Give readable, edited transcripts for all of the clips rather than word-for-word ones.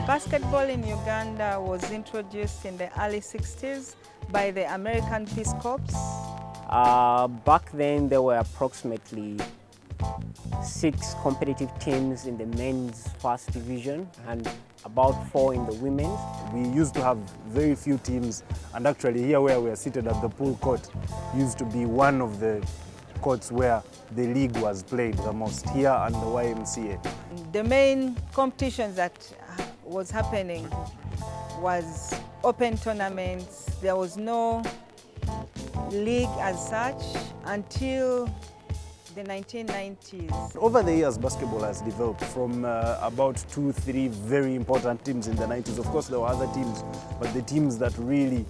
Basketball in Uganda was introduced in the early 60s by the American Peace Corps. Back then there were approximately 6 competitive teams in the men's first division and about 4 in the women's. We used to have very few teams, and actually here where we are seated at the pool court used to be one of the courts where the league was played the most, here and the YMCA. The main competitions that was happening was open tournaments. There was no league as such until the 1990s. Over the years, basketball has developed from about 2-3 very important teams in the 90s. Of course, there were other teams, but the teams that really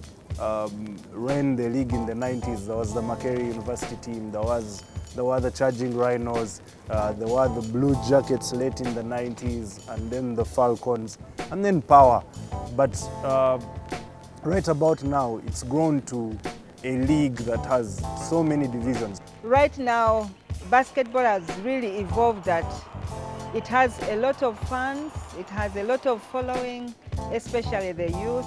ran the league in the 90s, there was the Makerere University team, there were the Charging Rhinos, there were the Blue Jackets late in the 90s, and then the Falcons, and then Power. But right about now, it's grown to a league that has so many divisions. Right now, basketball has really evolved that it has a lot of fans, it has a lot of following, especially the youth.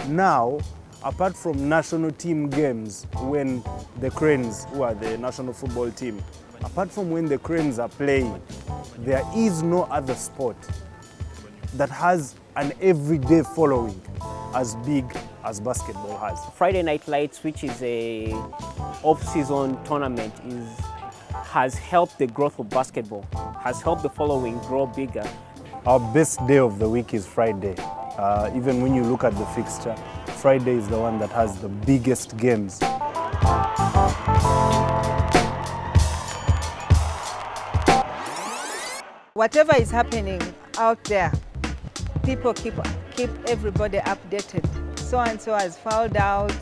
Now, apart from national team games, when the Cranes, who are the national football team, apart from when the Cranes are playing, there is no other sport that has an everyday following as big as basketball has. Friday Night Lights, which is a off-season tournament, has helped the growth of basketball, has helped the following grow bigger. Our best day of the week is Friday. Even when you look at the fixture, Friday is the one that has the biggest games. Whatever is happening out there, people keep everybody updated. So and so has fouled out.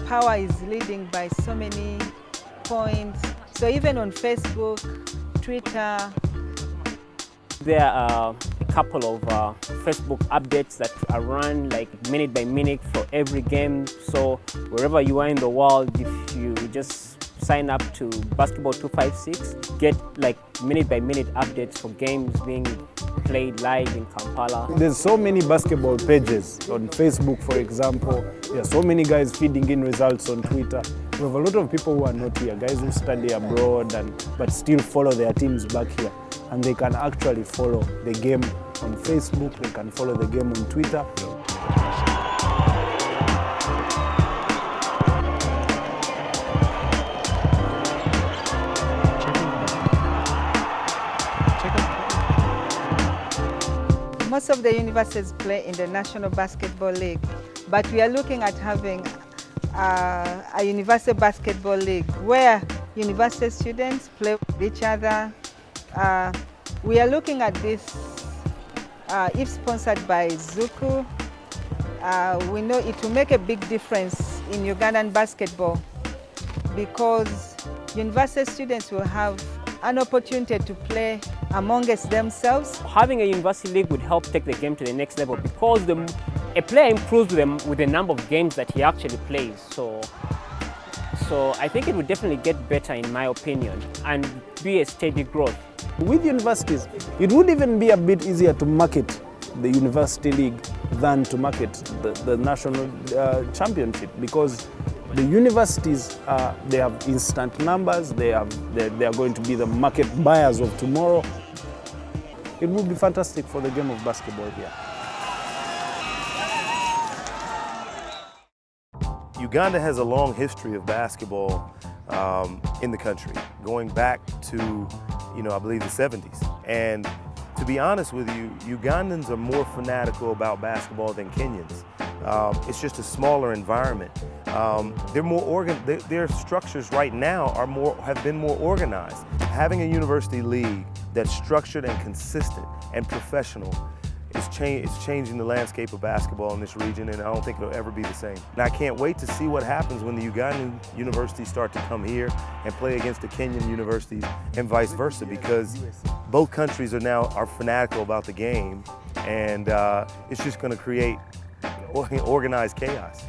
Power is leading by so many points. So even on Facebook, Twitter. There are a couple of Facebook updates that are run like minute by minute for every game. So wherever you are in the world, if you just sign up to Basketball 256, get like minute by minute updates for games being played live in Kampala. There's so many basketball pages on Facebook, for example. There are so many guys feeding in results on Twitter. We have a lot of people who are not here, guys who study abroad but still follow their teams back here. And they can actually follow the game on Facebook, they can follow the game on Twitter. Most of the universities play in the National Basketball League, but we are looking at having a university basketball league where university students play with each other. We are looking at this, if sponsored by Zuku. We know it will make a big difference in Ugandan basketball because university students will have an opportunity to play amongst themselves. Having a university league would help take the game to the next level because a player improves with the number of games that he actually plays. So I think it would definitely get better in my opinion and be a steady growth. With universities, it would even be a bit easier to market the university league than to market the national championship because the universities, they have instant numbers, they are going to be the market buyers of tomorrow. It would be fantastic for the game of basketball here. Uganda has a long history of basketball in the country, going back to, I believe the 70s. And to be honest with you, Ugandans are more fanatical about basketball than Kenyans. It's just a smaller environment. They're more their structures right now have been more organized. Having a university league that's structured and consistent and professional it's changing the landscape of basketball in this region, and I don't think it'll ever be the same. And I can't wait to see what happens when the Ugandan universities start to come here and play against the Kenyan universities and vice versa, because both countries are fanatical about the game, and it's just going to create organized chaos.